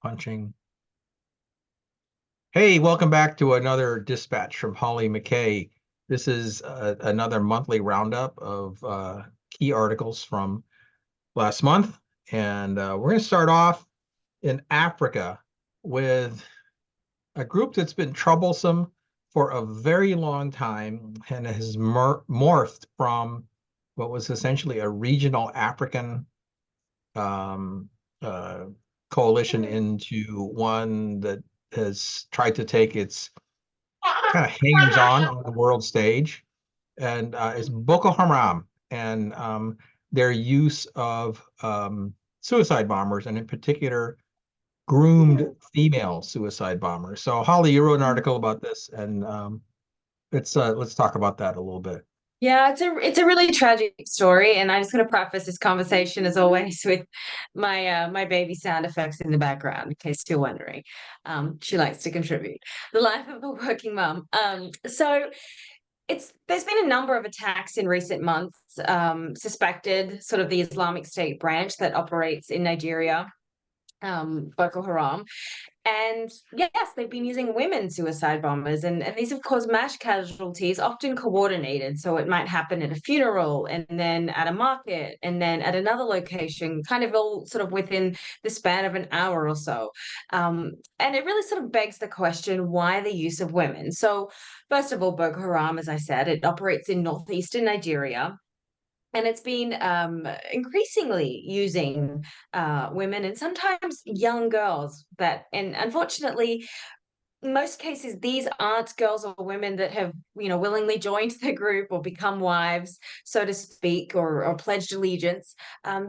punching. Hey, welcome back to another dispatch from Holly McKay. This is another monthly roundup of key articles from last month. And we're going to start off in Africa with a group that's been troublesome for a very long time and has morphed from what was essentially a regional African um, uh, coalition into one that has tried to take its kind of hangs on the world stage, and is Boko Haram and their use of suicide bombers, and in particular, groomed female suicide bombers. So, Holly, you wrote an article about this, and let's talk about that a little bit. Yeah, it's a really tragic story, and I'm just going to preface this conversation as always with my baby sound effects in the background, in case you're wondering. She likes to contribute. The life of a working mum. So it's there's been a number of attacks in recent months, suspected sort of the Islamic State branch that operates in Nigeria, Boko Haram. And yes, they've been using women suicide bombers, and these have caused mass casualties, often coordinated. So it might happen at a funeral, and then at a market, and then at another location, kind of all sort of within the span of an hour or so. And it really sort of begs the question, why the use of women? So, first of all, Boko Haram, as I said, it operates in northeastern Nigeria, and it's been increasingly using women and sometimes young girls that, and unfortunately, most cases these aren't girls or women that have willingly joined the group or become wives, so to speak, or pledged allegiance.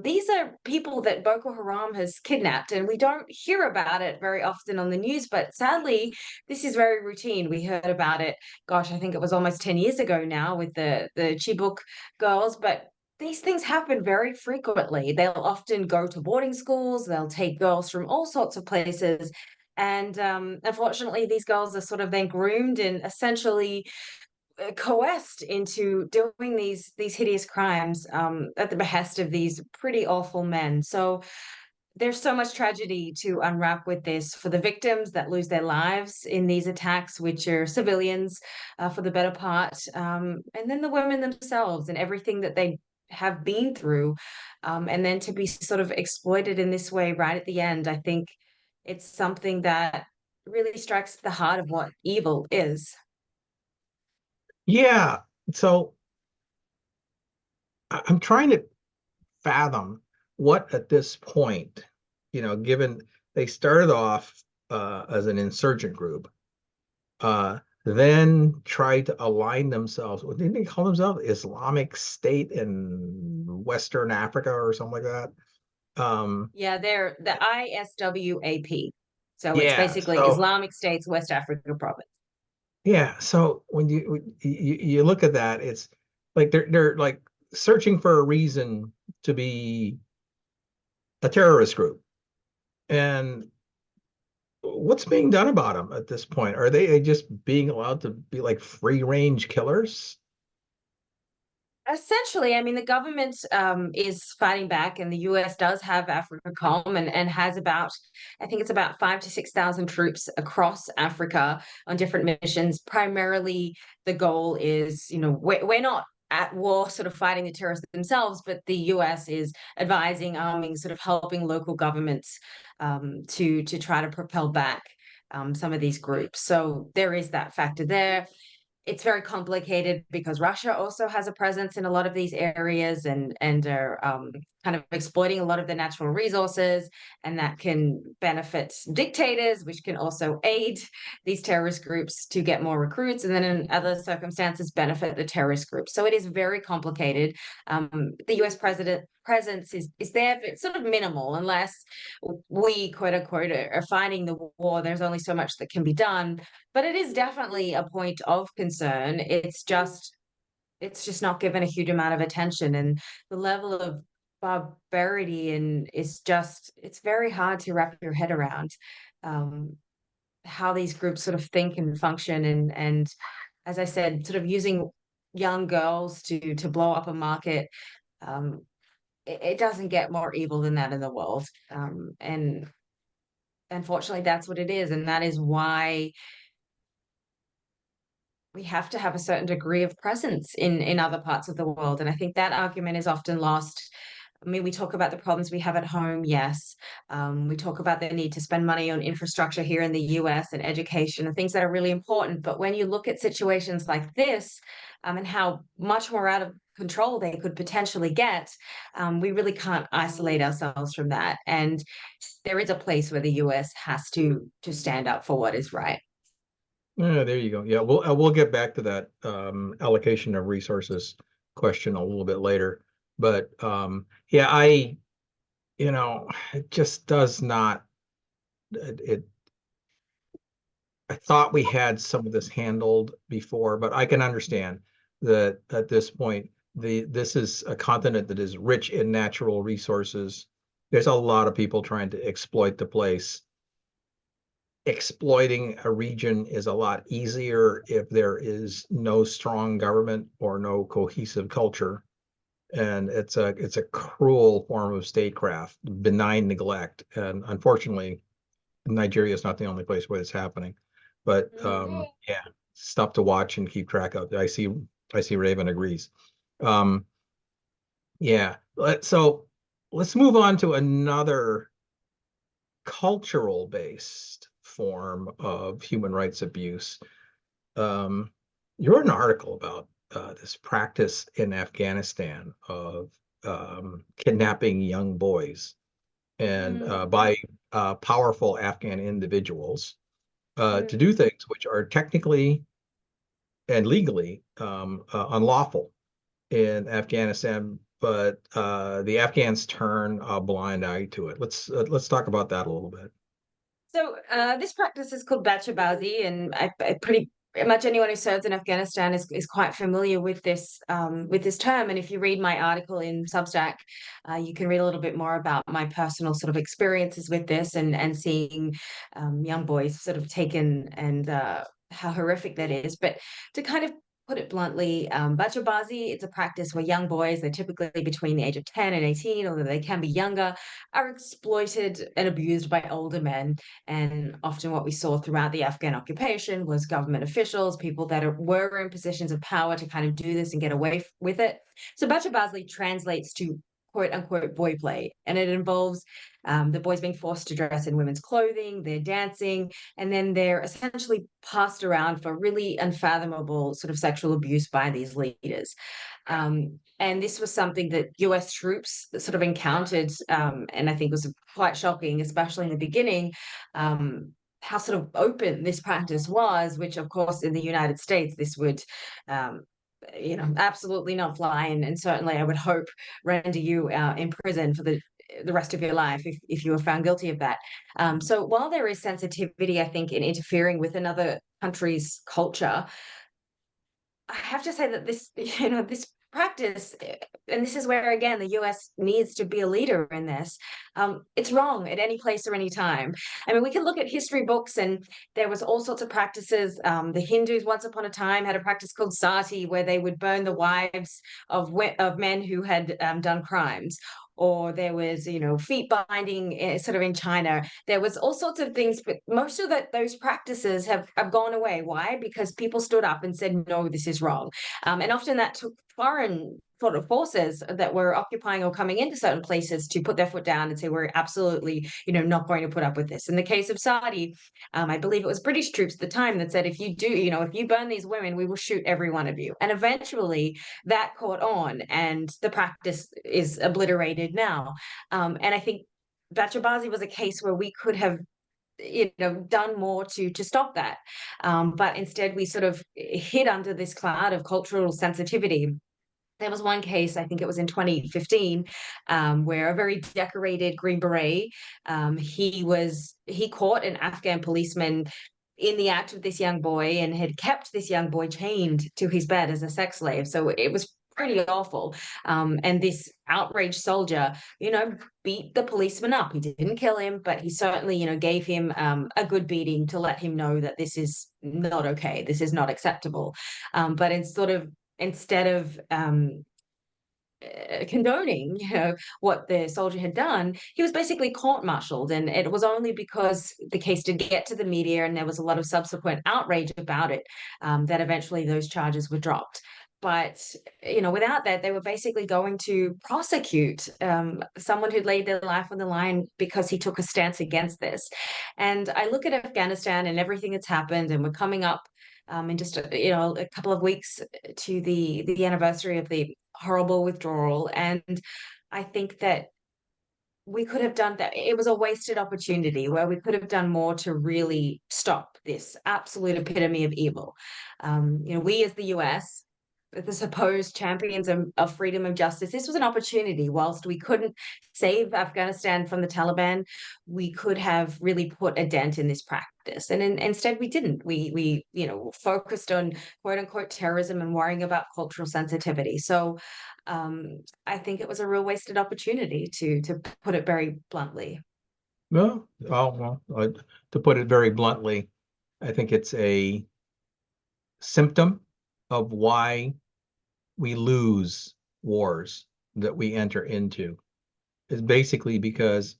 These are people that Boko Haram has kidnapped, and we don't hear about it very often on the news, but sadly this is very routine. We heard about it, gosh, I think it was almost 10 years ago now, with the Chibok girls, but these things happen very frequently. They'll often go to boarding schools, they'll take girls from all sorts of places, and unfortunately, these girls are sort of then groomed and essentially coerced into doing these hideous crimes, at the behest of these pretty awful men. So there's so much tragedy to unwrap with this for the victims that lose their lives in these attacks, which are civilians, for the better part, and then the women themselves and everything that they have been through, and then to be sort of exploited in this way right at the end. I think it's something that really strikes the heart of what evil is. Yeah. So I'm trying to fathom what at this point, given they started off as an insurgent group, then tried to align themselves with, didn't they call themselves Islamic State in Western Africa or something like that? Yeah, they're the ISWAP. So it's Yeah. basically So Islamic State's West Africa province. yeah. So when you look at that, it's like they're like searching for a reason to be a terrorist group. And what's being done about them at this point? Are they just being allowed to be like free range killers? Essentially, I mean, the government is fighting back, and the US does have AfricaCom, and has about, I think it's about 5 to 6 thousand troops across Africa on different missions. Primarily, the goal is, we're not at war, sort of fighting the terrorists themselves, but the US is advising, arming, sort of helping local governments, to try to propel back some of these groups. So there is that factor there. It's very complicated because Russia also has a presence in a lot of these areas, and are kind of exploiting a lot of the natural resources, and that can benefit dictators, which can also aid these terrorist groups to get more recruits, and then in other circumstances benefit the terrorist groups. So it is very complicated. The U.S. president presence is there, but it's sort of minimal unless we, quote unquote, are fighting the war. There's only so much that can be done, but it is definitely a point of concern. It's just not given a huge amount of attention, and the level of barbarity and it's very hard to wrap your head around, um, how these groups sort of think and function, and as I said, sort of using young girls to blow up a market. It doesn't get more evil than that in the world, and unfortunately, that's what it is. And that is why we have to have a certain degree of presence in other parts of the world. And I think that argument is often lost. I mean, we talk about the problems we have at home, yes. We talk about the need to spend money on infrastructure here in the US and education and things that are really important. But when you look at situations like this, and how much more out of control they could potentially get, we really can't isolate ourselves from that. And there is a place where the US has to stand up for what is right. Yeah, there you go. Yeah, we'll get back to that allocation of resources question a little bit later. But yeah, it just does not. It. I thought we had some of this handled before, but I can understand that at this point, this is a continent that is rich in natural resources. There's a lot of people trying to exploit the place. Exploiting a region is a lot easier if there is no strong government or no cohesive culture. And it's a cruel form of statecraft, benign neglect. And unfortunately, Nigeria is not the only place where it's happening. But yeah, stuff to watch and keep track of. I see Raven agrees. Um, yeah. So let's move on to another cultural based form of human rights abuse. You wrote an article about this practice in Afghanistan of kidnapping young boys and by powerful Afghan individuals to do things which are technically and legally unlawful in Afghanistan, but the Afghans turn a blind eye to it. Let's talk about that a little bit. So this practice is called Bacha Bazi, and I pretty much anyone who serves in Afghanistan is quite familiar with this term. And if you read my article in Substack, you can read a little bit more about my personal sort of experiences with this and seeing young boys sort of taken and how horrific that is. But to kind of put it bluntly, Bacha Bazi, it's a practice where young boys, they're typically between the age of 10 and 18, although they can be younger, are exploited and abused by older men. And often what we saw throughout the Afghan occupation was government officials, people that were in positions of power to kind of do this and get away with it. So Bacha Bazi translates to quote unquote boy play. And it involves the boys being forced to dress in women's clothing, they're dancing, and then they're essentially passed around for really unfathomable sort of sexual abuse by these leaders. And this was something that US troops sort of encountered, and I think was quite shocking, especially in the beginning. How sort of open this practice was, which of course in the United States this would absolutely not fly, and certainly I would hope render you in prison for the rest of your life if you were found guilty of that. So while there is sensitivity, I think, in interfering with another country's culture, I have to say that this practice, and this is where again the US needs to be a leader in this. It's wrong at any place or any time. I mean, we can look at history books, and there was all sorts of practices. The Hindus once upon a time had a practice called sati, where they would burn the wives of men who had done crimes. Or there was, feet binding sort of in China. There was all sorts of things, but most of those practices have gone away. Why? Because people stood up and said, no, this is wrong. And often that took foreign sort of forces that were occupying or coming into certain places to put their foot down and say, we're absolutely, not going to put up with this. In the case of Saudi, I believe it was British troops at the time that said, if you burn these women, we will shoot every one of you. And eventually that caught on and the practice is obliterated now. And I think Bacha Bazi was a case where we could have done more to stop that. But instead we sort of hid under this cloud of cultural sensitivity. There was one case, I think it was in 2015, where a very decorated Green Beret, he caught an Afghan policeman in the act with this young boy and had kept this young boy chained to his bed as a sex slave. So it was pretty awful. And this outraged soldier, beat the policeman up. He didn't kill him, but he certainly, gave him a good beating to let him know that this is not okay. This is not acceptable. But it's sort of instead of condoning, what the soldier had done. He was basically court-martialed, and it was only because the case did get to the media and there was a lot of subsequent outrage about it, that eventually those charges were dropped. But without that, they were basically going to prosecute someone who'd laid their life on the line because he took a stance against this. And I look at Afghanistan and everything that's happened, and we're coming up in just a couple of weeks to the anniversary of the horrible withdrawal. And I think that we could have done that. It was a wasted opportunity where we could have done more to really stop this absolute epitome of evil. We as the US, the supposed champions of freedom and justice, this was an opportunity. Whilst we couldn't save Afghanistan from the Taliban, we could have really put a dent in this practice. And instead we didn't. We focused on quote unquote terrorism and worrying about cultural sensitivity. So I think it was a real wasted opportunity, to put it very bluntly. To put it very bluntly, I think it's a symptom of why we lose wars that we enter into. Is basically because,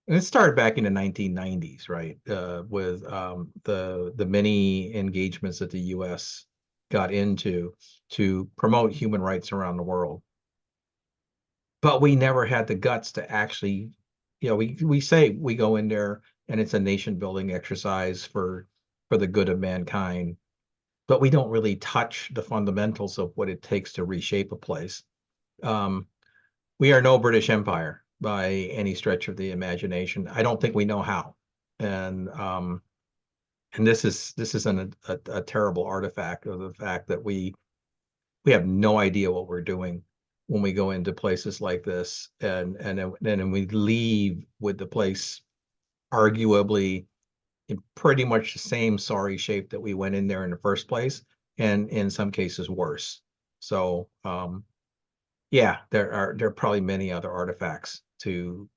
and it started back in the 1990s, right? With the many engagements that the U.S. got into to promote human rights around the world. But we never had the guts to actually, we say we go in there and it's a nation building exercise for the good of mankind, but we don't really touch the fundamentals of what it takes to reshape a place. We are no British Empire by any stretch of the imagination. I don't think we know how, and this is a terrible artifact of the fact that we have no idea what we're doing when we go into places like this, and then we leave with the place arguably in pretty much the same sorry shape that we went in there in the first place, and in some cases worse. So yeah, there are probably many other artifacts to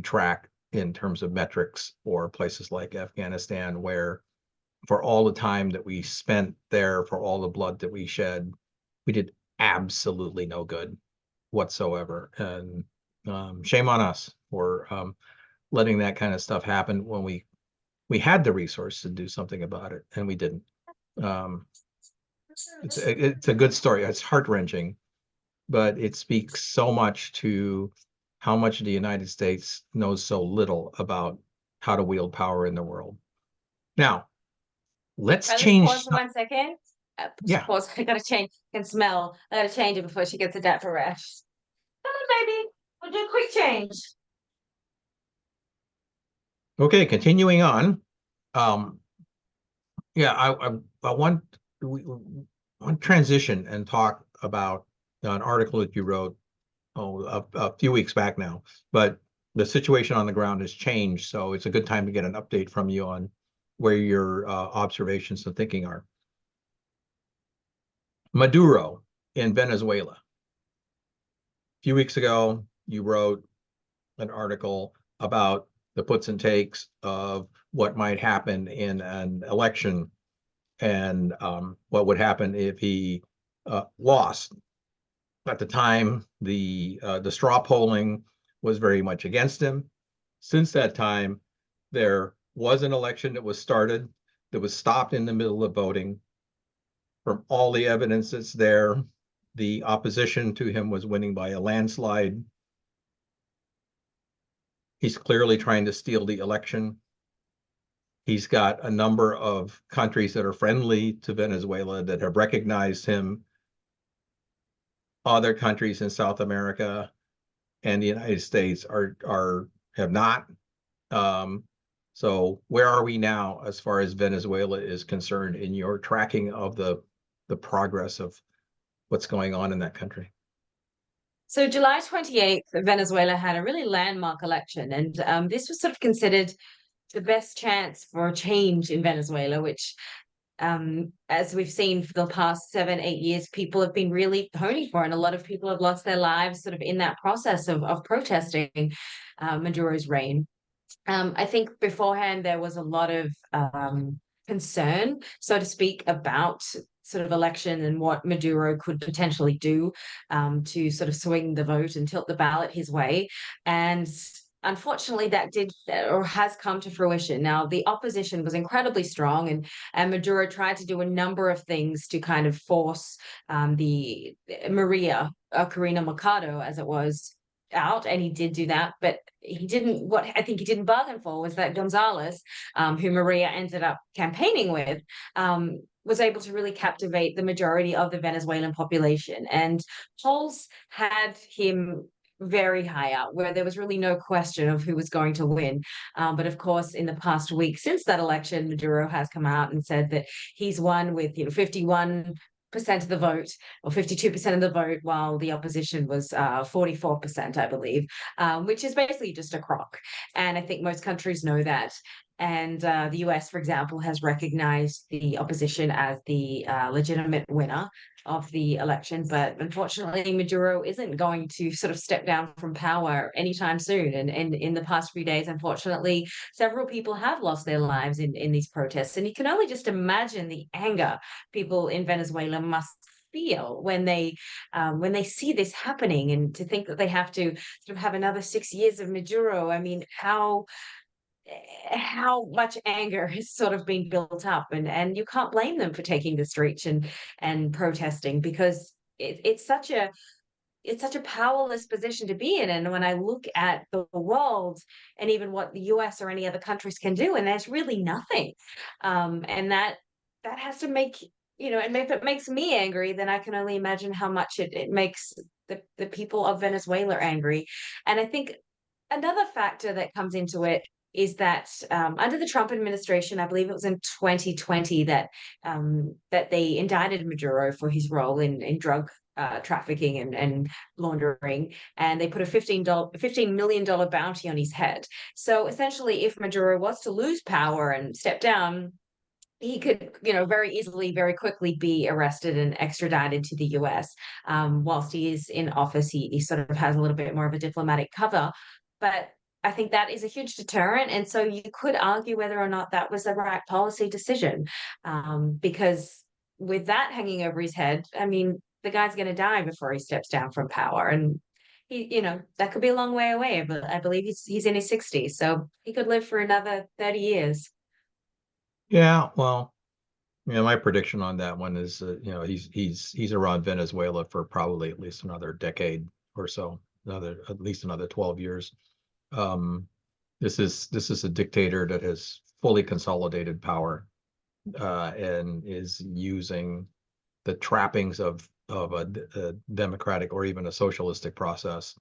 track in terms of metrics for places like Afghanistan, where for all the time that we spent there, for all the blood that we shed, we did absolutely no good whatsoever. And shame on us for letting that kind of stuff happen when we had the resource to do something about it, and we didn't. It's a good story. It's heart-wrenching, but it speaks so much to how much the United States knows so little about how to wield power in the world. Now, let's change. Pause for 1 second. Yeah. Pause. I gotta change. I can smell. I gotta change it before she gets a diaper rash. Come on, baby. We'll do a quick change. Okay, continuing on. Yeah, I want to transition and talk about an article that you wrote a few weeks back now, but the situation on the ground has changed, so it's a good time to get an update from you on where your observations and thinking are. Maduro in Venezuela. A few weeks ago, you wrote an article about the puts and takes of what might happen in an election, and what would happen if he lost. At the time, the straw polling was very much against him. Since that time, there was an election that was started, that was stopped in the middle of voting. From all the evidence that's there, the opposition to him was winning by a landslide. He's clearly trying to steal the election. He's got a number of countries that are friendly to Venezuela that have recognized him. Other countries in South America and the United States have not. So where are we now as far as Venezuela is concerned in your tracking of the progress of what's going on in that country? So July 28th, Venezuela had a really landmark election, and this was sort of considered the best chance for a change in Venezuela, which, as we've seen for the past 7, 8 years, people have been really honing for, and a lot of people have lost their lives sort of in that process of protesting Maduro's reign. I think beforehand there was a lot of concern, so to speak, about sort of election and what Maduro could potentially do to sort of swing the vote and tilt the ballot his way. And unfortunately, that did or has come to fruition. Now, the opposition was incredibly strong, and Maduro tried to do a number of things to kind of force the Maria Corina Machado, as it was, out, and he did do that, but he didn't. What I think he didn't bargain for was that Gonzalez, who Maria ended up campaigning with, was able to really captivate the majority of the Venezuelan population. And polls had him very high up, where there was really no question of who was going to win. But of course, in the past week since that election, Maduro has come out and said that he's won with 51% of the vote, or 52% of the vote, while the opposition was 44%, I believe, which is basically just a crock. And I think most countries know that. And the US, for example, has recognized the opposition as the legitimate winner of the election. But unfortunately, Maduro isn't going to sort of step down from power anytime soon. And in the past few days, unfortunately, several people have lost their lives in these protests. And you can only just imagine the anger people in Venezuela must feel when they see this happening, and to think that they have to sort of have another 6 years of Maduro. I mean, how much anger has sort of been built up, and you can't blame them for taking the streets and protesting, because it's such a powerless position to be in. And when I look at the world and even what the US or any other countries can do, and there's really nothing, and that has to make, and if it makes me angry, then I can only imagine how much it makes the people of Venezuela angry. And I think another factor that comes into it is that under the Trump administration, I believe it was in 2020 that they indicted Maduro for his role in drug trafficking and laundering, and they put a $15 million bounty on his head. So essentially, if Maduro was to lose power and step down, he could, very easily, very quickly be arrested and extradited to the US. Whilst he is in office, he sort of has a little bit more of a diplomatic cover. But I think that is a huge deterrent. And so you could argue whether or not that was the right policy decision. Because with that hanging over his head, I mean, the guy's going to die before he steps down from power. And that could be a long way away. But I believe he's in his 60s, so he could live for another 30 years. Yeah, well, my prediction on that one is, he's around Venezuela for probably at least another decade or so, at least another 12 years. This is a dictator that has fully consolidated power, and is using the trappings of a democratic or even a socialistic process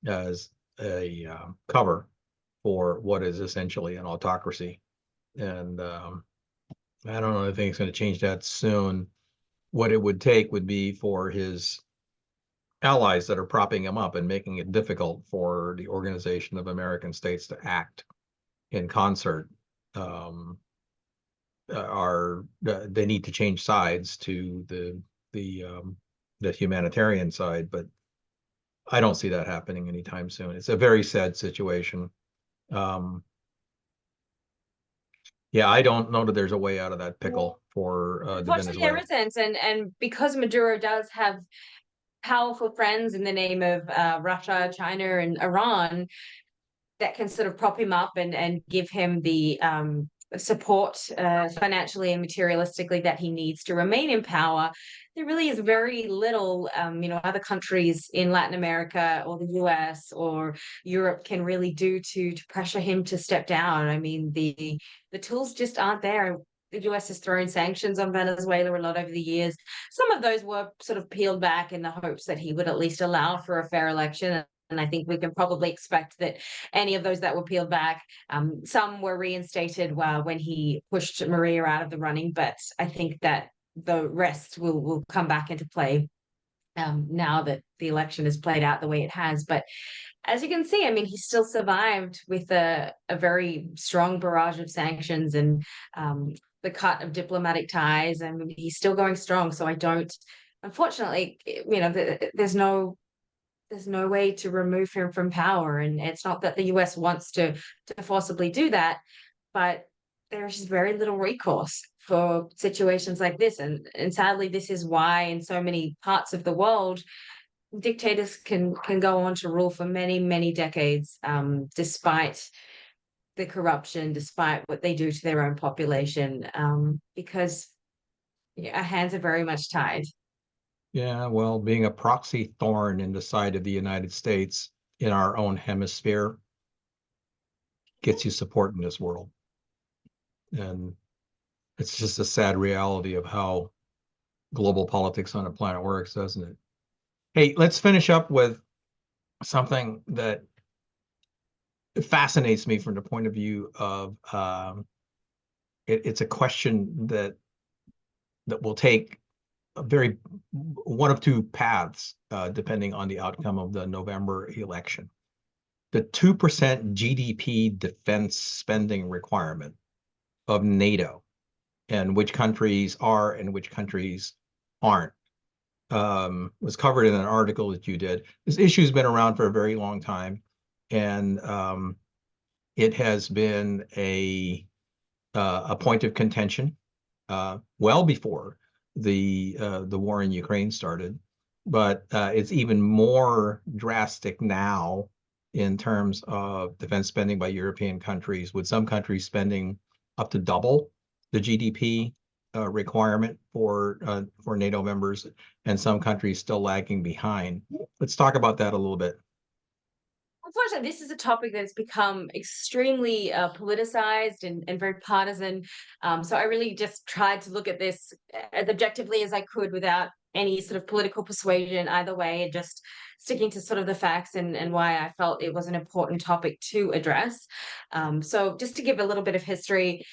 as a cover for what is essentially an autocracy. And I don't know if anything's going to change that soon. What it would take would be for his allies that are propping him up and making it difficult for the Organization of American States to act in concert. They need to change sides to the humanitarian side, but I don't see that happening anytime soon. It's a very sad situation. Yeah, I don't know that there's a way out of that pickle for the Unfortunately, there Venezuela. isn't, and because Maduro does have powerful friends in the name of Russia, China, and Iran that can sort of prop him up and give him the support financially and materialistically that he needs to remain in power. There really is very little, other countries in Latin America or the US or Europe can really do to pressure him to step down. I mean, the tools just aren't there. The US has thrown sanctions on Venezuela a lot over the years. Some of those were sort of peeled back in the hopes that he would at least allow for a fair election. And I think we can probably expect that any of those that were peeled back, some were reinstated when he pushed Maria out of the running. But I think that the rest will come back into play now that the election has played out the way it has. But as you can see, I mean, he still survived with a very strong barrage of sanctions and the cut of diplomatic ties. I mean, he's still going strong. So I don't, unfortunately, there's no way to remove him from power. And it's not that the US wants to forcibly do that, but there's just very little recourse for situations like this. And sadly, this is why in so many parts of the world, dictators can go on to rule for many, many decades, despite the corruption, despite what they do to their own population, because our hands are very much tied. Yeah, well, being a proxy thorn in the side of the United States in our own hemisphere gets you support in this world. And it's just a sad reality of how global politics on a planet works, doesn't it? Hey, let's finish up with something that fascinates me from the point of view of it's a question that will take a very one of two paths depending on the outcome of the November election. The 2% GDP defense spending requirement of NATO and which countries are and which countries aren't was covered in an article that you did. This issue's been around for a very long time, and it has been a point of contention well before the war in Ukraine started, but it's even more drastic now in terms of defense spending by European countries, with some countries spending up to double the GDP requirement for NATO members, and some countries still lagging behind. Let's talk about that a little bit. Unfortunately, this is a topic that's become extremely politicized and very partisan. So I really just tried to look at this as objectively as I could without any sort of political persuasion either way, and just sticking to sort of the facts and why I felt it was an important topic to address. So just to give a little bit of history,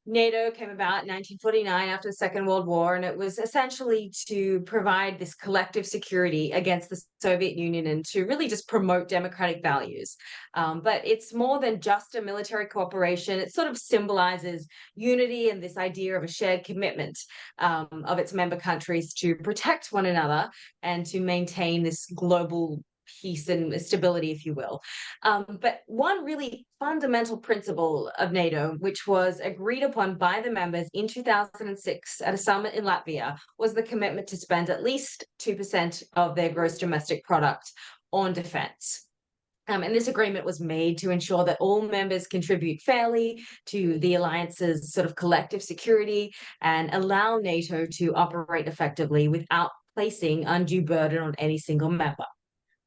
NATO came about in 1949 after the Second World War, and it was essentially to provide this collective security against the Soviet Union and to really just promote democratic values. But it's more than just a military cooperation. It sort of symbolizes unity and this idea of a shared commitment of its member countries to protect one another and to maintain this global peace and stability, if you will. But one really fundamental principle of NATO, which was agreed upon by the members in 2006 at a summit in Latvia, was the commitment to spend at least 2% of their gross domestic product on defense. And this agreement was made to ensure that all members contribute fairly to the alliance's sort of collective security and allow NATO to operate effectively without placing undue burden on any single member.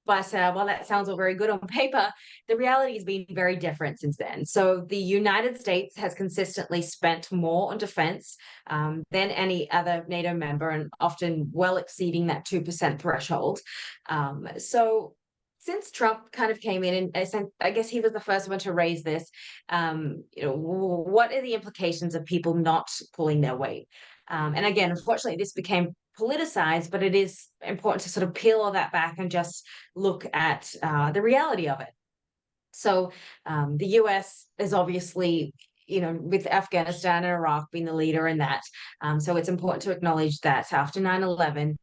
But while that sounds all very good on paper, the reality has been very different since then. So the United States has consistently spent more on defense than any other NATO member, and often well exceeding that 2% threshold. So since Trump kind of came in, and I guess he was the first one to raise this, what are the implications of people not pulling their weight? And again, unfortunately, this became politicized, but it is important to sort of peel all that back and just look at the reality of it. So the US is obviously, with Afghanistan and Iraq being the leader in that. So it's important to acknowledge that after 9/11,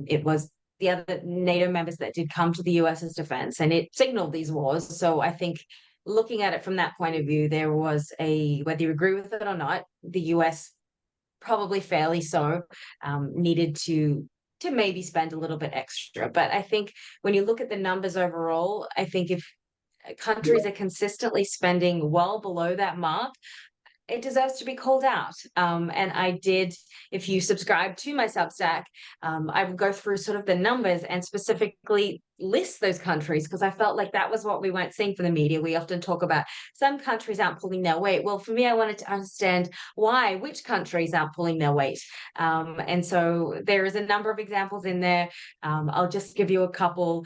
it was the other NATO members that did come to the US's defense, and it signaled these wars. So I think looking at it from that point of view, there was whether you agree with it or not, the US probably fairly so, needed to maybe spend a little bit extra. But I think when you look at the numbers overall, I think if countries are consistently spending well below that mark, it deserves to be called out. And I did, if you subscribe to my Substack, I would go through sort of the numbers and specifically list those countries, because I felt like that was what we weren't seeing from the media. We often talk about some countries aren't pulling their weight. Well, for me, I wanted to understand which countries aren't pulling their weight. And so there is a number of examples in there. I'll just give you a couple.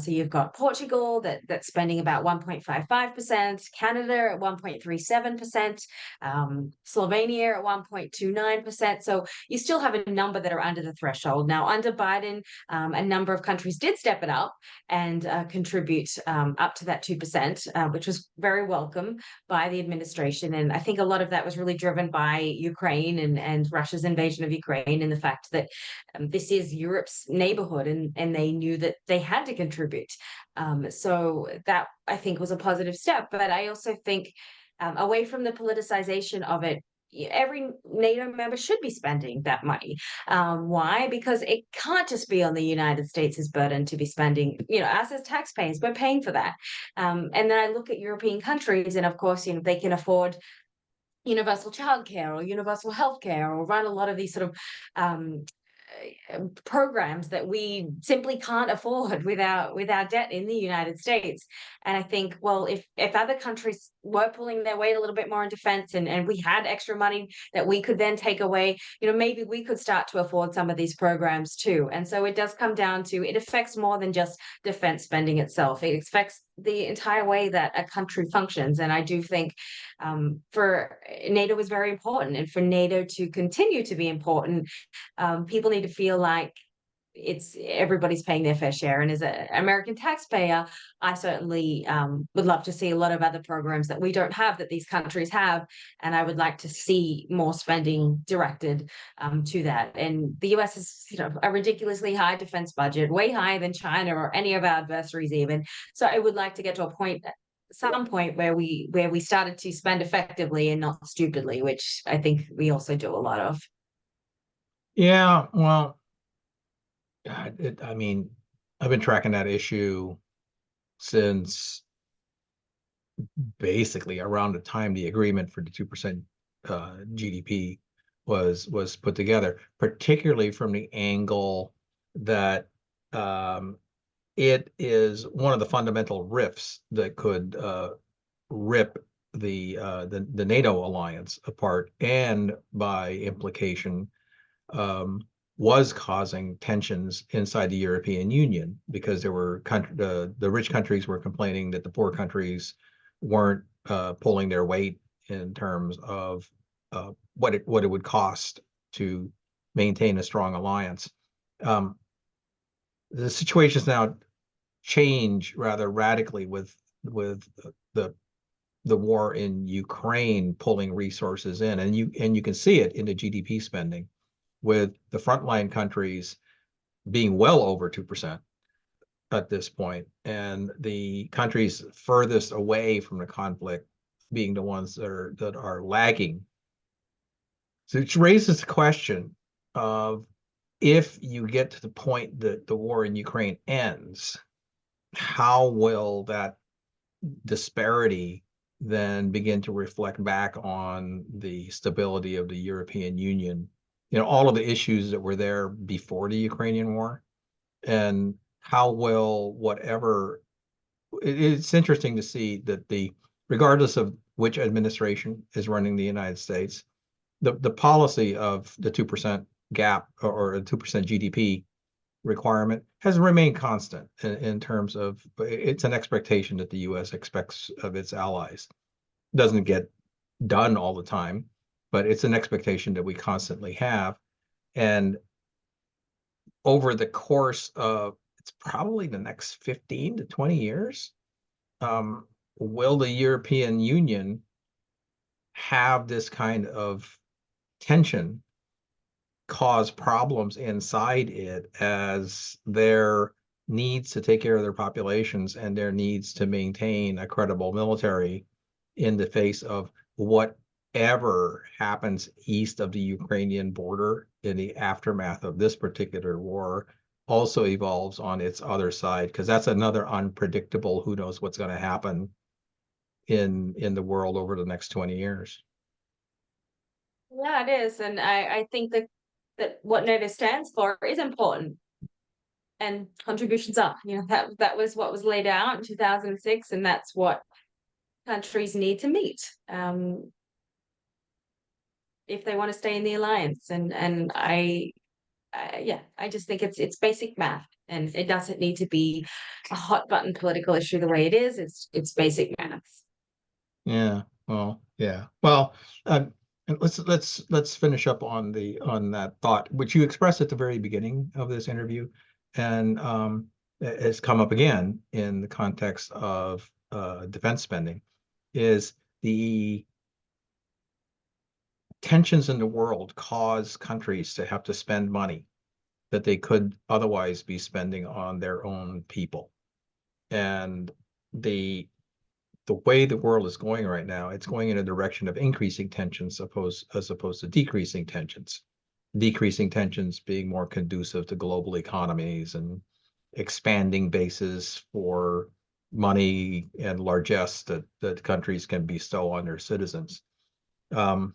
So you've got Portugal that's spending about 1.55%, Canada at 1.37%, Slovenia at 1.29%. So you still have a number that are under the threshold. Now, under Biden, a number of countries did step it up and contribute up to that 2%, which was very welcome by the administration. And I think a lot of that was really driven by Ukraine and Russia's invasion of Ukraine, and the fact that this is Europe's neighborhood, and they knew that they had to contribute. So that, I think, was a positive step. But I also think away from the politicization of it. Every NATO member should be spending that money. Why? Because it can't just be on the United States' burden to be spending, us as taxpayers, we're paying for that. And then I look at European countries, and of course, they can afford universal childcare or universal healthcare, or run a lot of these sort of programs that we simply can't afford with our debt in the United States. And I think, well, if other countries were pulling their weight a little bit more in defense, and we had extra money that we could then take away, maybe we could start to afford some of these programs too. And so it does come down to, it affects more than just defense spending itself. It affects the entire way that a country functions. And I do think for NATO is very important, and for NATO to continue to be important, people need to feel like it's everybody's paying their fair share. And as an American taxpayer, I certainly would love to see a lot of other programs that we don't have that these countries have, and I would like to see more spending directed to that. And the US is, a ridiculously high defense budget, way higher than China or any of our adversaries even. So I would like to get to a point, some point, where we started to spend effectively and not stupidly, which I think we also do a lot of. Yeah, well, I mean, I've been tracking that issue since basically around the time the agreement for the 2% GDP was put together, particularly from the angle that it is one of the fundamental rifts that could rip the NATO alliance apart, and by implication was causing tensions inside the European Union, because there were the rich countries were complaining that the poor countries weren't pulling their weight in terms of what it would cost to maintain a strong alliance. The situation's now changed rather radically with the war in Ukraine pulling resources in, and you can see it in the GDP spending, with the frontline countries being well over 2% at this point, and the countries furthest away from the conflict being the ones that are lagging. So it raises the question of, if you get to the point that the war in Ukraine ends, how will that disparity then begin to reflect back on the stability of the European Union? All of the issues that were there before the Ukrainian war, and how will it's interesting to see that regardless of which administration is running the United States, the policy of the 2% gap, or a 2% GDP requirement, has remained constant in terms of, it's an expectation that the US expects of its allies. Doesn't get done all the time, but it's an expectation that we constantly have. And over the course of, it's probably the next 15 to 20 years, will the European Union have this kind of tension cause problems inside it, as their needs to take care of their populations and their needs to maintain a credible military in the face of whatever happens east of the Ukrainian border in the aftermath of this particular war also evolves on its other side, because that's another unpredictable, who knows what's going to happen in the world over the next 20 years. Yeah, it is. And I think that what NATO stands for is important, and contributions are. That was what was laid out in 2006, and that's what countries need to meet if they want to stay in the alliance. And I just think it's basic math, and it doesn't need to be a hot button political issue the way it is. It's basic math. Yeah. Well, yeah. Well, and let's finish up on that thought, which you expressed at the very beginning of this interview, and it has come up again in the context of defense spending, is the tensions in the world cause countries to have to spend money that they could otherwise be spending on their own people. And the the way the world is going right now, it's going in a direction of increasing tensions as opposed to decreasing tensions. Decreasing tensions being more conducive to global economies and expanding bases for money and largesse that countries can bestow on their citizens. Um,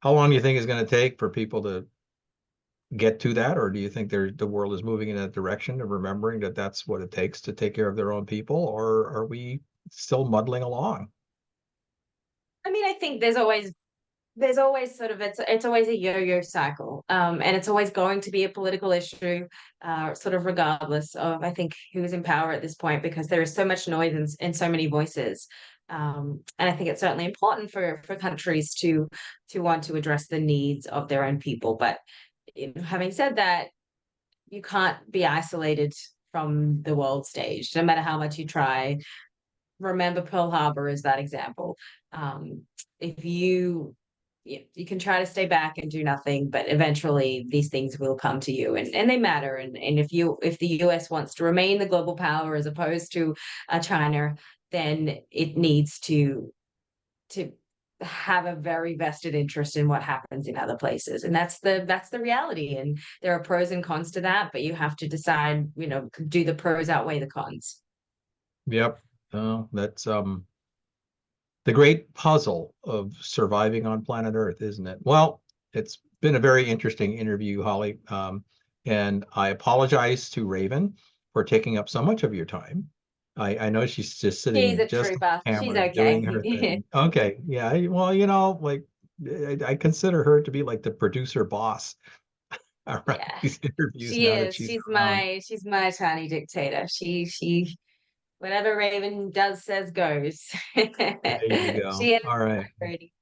how long do you think it's going to take for people to get to that, or do you think the world is moving in that direction of remembering that that's what it takes to take care of their own people, or are we still muddling along? I mean, I think there's always sort of it's always a yo-yo cycle, and it's always going to be a political issue, sort of regardless of I think who's in power at this point, because there is so much noise and so many voices, and I think it's certainly important for countries to want to address the needs of their own people. But having said that, you can't be isolated from the world stage, no matter how much you try. Remember Pearl Harbor as that example. If you can try to stay back and do nothing, but eventually these things will come to you, and they matter. And if the US wants to remain the global power as opposed to China, then it needs to have a very vested interest in what happens in other places. And that's the reality. And there are pros and cons to that, but you have to decide, do the pros outweigh the cons? Yep. That's the great puzzle of surviving on planet Earth, isn't it? Well, it's been a very interesting interview, Holly. And I apologize to Raven for taking up so much of your time. I know she's just She's sitting a just on trooper. She's camera doing her okay. thing. Okay. Yeah. Well, like I consider her to be like the producer boss around Yeah, these interviews she now that is. she's She's around. my tiny dictator. She whatever Raven does says goes. There you go. She and All right. Brady.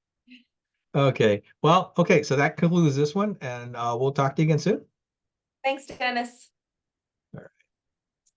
Okay. Well, okay. So that concludes this one, and we'll talk to you again soon. Thanks, Dennis.